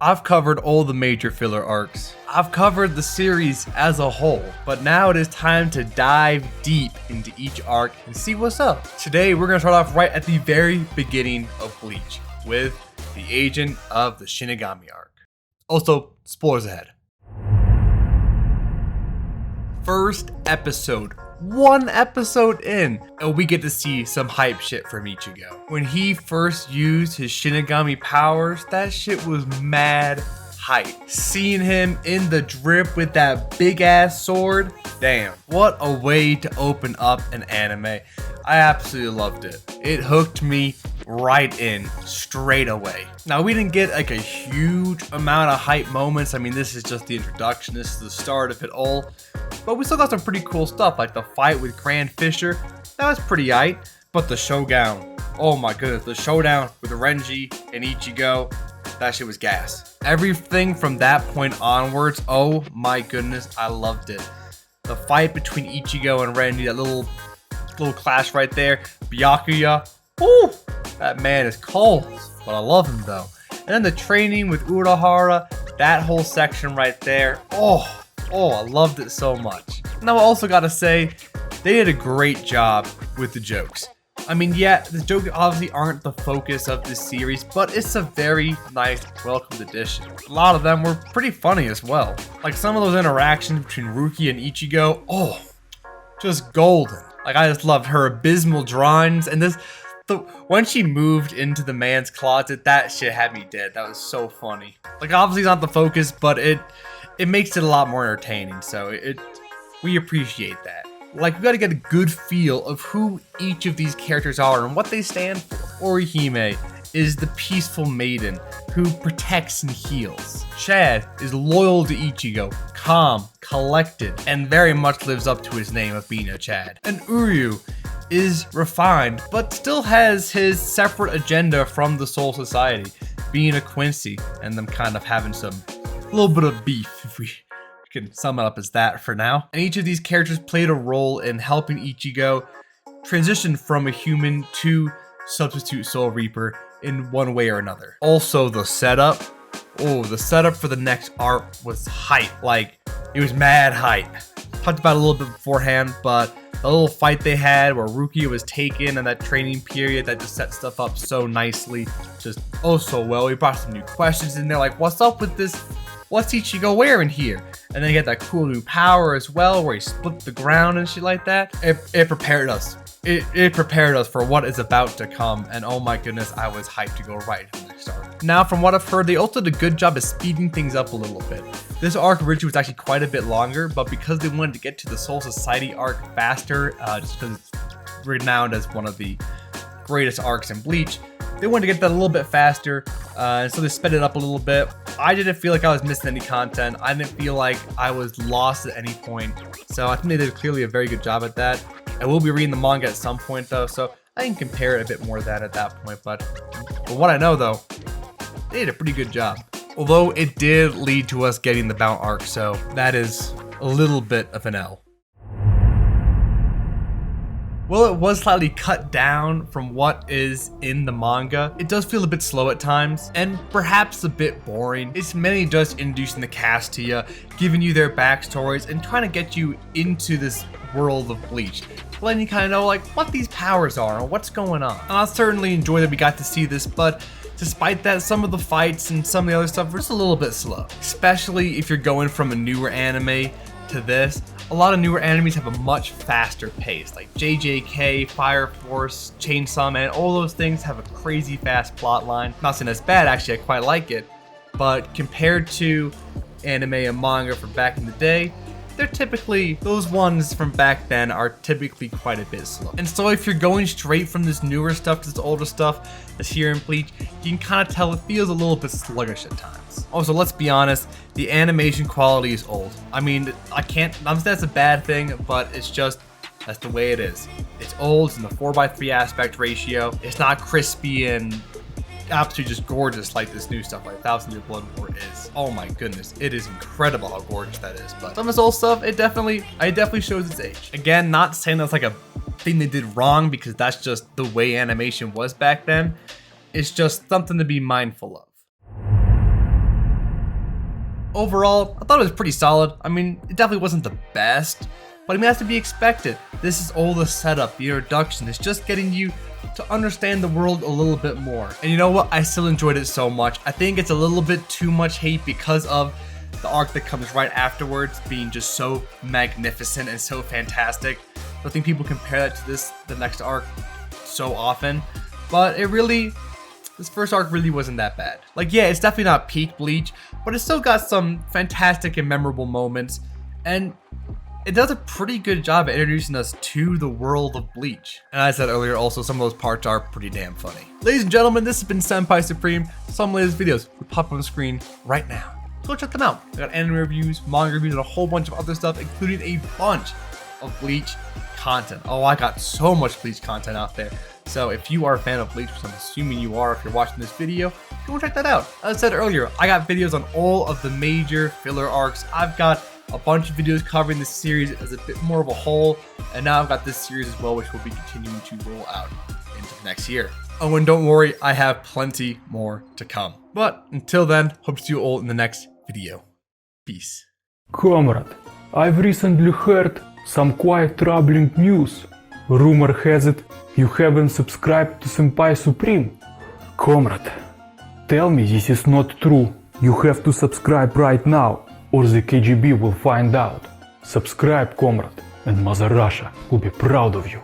I've covered all the major filler arcs. I've covered the series as a whole, but now it is time to dive deep into each arc and see what's up. Today, we're gonna start off right at the very beginning of Bleach with the agent of the Shinigami Arc. Also, spoilers ahead. First episode, one episode in, and we get to see some hype shit from Ichigo. When he first used his Shinigami powers, that shit was mad hype. Seeing him in the drip with that big ass sword, damn, what a way to open up an anime. I absolutely loved it. It hooked me right in straight away. Now, we didn't get like a huge amount of hype moments. I mean, this is just the introduction, this is the start of it all. But we still got some pretty cool stuff, like the fight with Grand Fisher. That was pretty aight. But the showdown, oh my goodness, the showdown with Renji and Ichigo, that shit was gas. Everything from that point onwards, oh my goodness, I loved it. The fight between Ichigo and Renji, that little clash right there. Byakuya, woo, that man is cold, but I love him though. And then the training with Urahara, that whole section right there, oh, I loved it so much. Now I also gotta say, they did a great job with the jokes. I mean, yeah, the jokes obviously aren't the focus of this series, but it's a very nice, welcomed addition. A lot of them were pretty funny as well. Like some of those interactions between Ruki and Ichigo, oh, just golden. Like I just loved her abysmal drawings, and when she moved into the man's closet, that shit had me dead. That was so funny. Like obviously it's not the focus, but it makes it a lot more entertaining, so we appreciate that. Like, we gotta get a good feel of who each of these characters are and what they stand for. Orihime is the peaceful maiden who protects and heals. Chad is loyal to Ichigo, calm, collected, and very much lives up to his name of being a Chad. And Uryu is refined, but still has his separate agenda from the Soul Society, being a Quincy, and them kind of having a little bit of beef, if we can sum it up as that for now. And each of these characters played a role in helping Ichigo transition from a human to substitute Soul Reaper in one way or another. Also, the setup for the next arc was hype. Like, it was mad hype. Talked about it a little bit beforehand, but the little fight they had where Rukia was taken and that training period, that just set stuff up so nicely, just so well. We brought some new questions in there, like, what's up with this? What's Ichigo wearing here? And then he had that cool new power as well, where he split the ground and shit like that. It prepared us. It prepared us for what is about to come, and oh my goodness, I was hyped to go right into the next arc. Now, from what I've heard, they also did a good job of speeding things up a little bit. This arc originally was actually quite a bit longer, but because they wanted to get to the Soul Society arc faster, just because it's renowned as one of the greatest arcs in Bleach, they wanted to get that a little bit faster, and so they sped it up a little bit. I didn't feel like I was missing any content. I didn't feel like I was lost at any point. So I think they did clearly a very good job at that. I will be reading the manga at some point though, so I can compare it a bit more to that at that point. But what I know though, they did a pretty good job. Although it did lead to us getting the Bount arc, so that is a little bit of an L. Well, it was slightly cut down from what is in the manga. It does feel a bit slow at times, and perhaps a bit boring. It's mainly just introducing the cast to you, giving you their backstories, and trying to get you into this world of Bleach. Letting you kind of know like what these powers are and what's going on. And I certainly enjoy that we got to see this, but despite that, some of the fights and some of the other stuff were just a little bit slow. Especially if you're going from a newer anime to this. A lot of newer animes have a much faster pace, like JJK, Fire Force, Chainsaw Man, all those things have a crazy fast plot line. Not saying that's bad, actually, I quite like it, but compared to anime and manga from back in the day, those ones from back then are typically quite a bit slow. And so if you're going straight from this newer stuff to this older stuff that's here in Bleach, you can kind of tell it feels a little bit sluggish at times. Also, let's be honest, the animation quality is old. I mean, I'm saying that's a bad thing, but that's the way it is. It's old, it's in the 4:3 aspect ratio. It's not crispy and absolutely just gorgeous like this new stuff, like 1000 Year Blood War is. Oh my goodness, it is incredible how gorgeous that is. But some of this old stuff, it definitely shows its age. Again, not saying that's like a thing they did wrong, because that's just the way animation was back then. It's just something to be mindful of. overall, I thought it was pretty solid. I mean, it definitely wasn't the best, but I mean, that's to be expected. This is all the setup, the introduction. It's just getting you to understand the world a little bit more. And you know what? I still enjoyed it so much. I think it's a little bit too much hate because of the arc that comes right afterwards being just so magnificent and so fantastic. I think people compare that to the next arc so often, but this first arc really wasn't that bad. Like, yeah, it's definitely not peak Bleach, but it still got some fantastic and memorable moments, and it does a pretty good job at introducing us to the world of Bleach. And as I said earlier, also, some of those parts are pretty damn funny. Ladies and gentlemen, this has been Senpai Supreme. Some latest videos will pop on the screen right now. Go check them out. I got anime reviews, manga reviews, and a whole bunch of other stuff, including a bunch of Bleach content. Oh, I got so much Bleach content out there. So if you are a fan of Bleach, which I'm assuming you are if you're watching this video, go check that out. As I said earlier, I got videos on all of the major filler arcs. I've got a bunch of videos covering this series as a bit more of a whole, and now I've got this series as well, which will be continuing to roll out into next year. Oh, and don't worry, I have plenty more to come. But until then, hope to see you all in the next video. Peace. Comrade, I've recently heard some quite troubling news. Rumor has it you haven't subscribed to Senpai Supreme. Comrade, tell me this is not true. You have to subscribe right now, or the KGB will find out. Subscribe, comrade, and Mother Russia will be proud of you.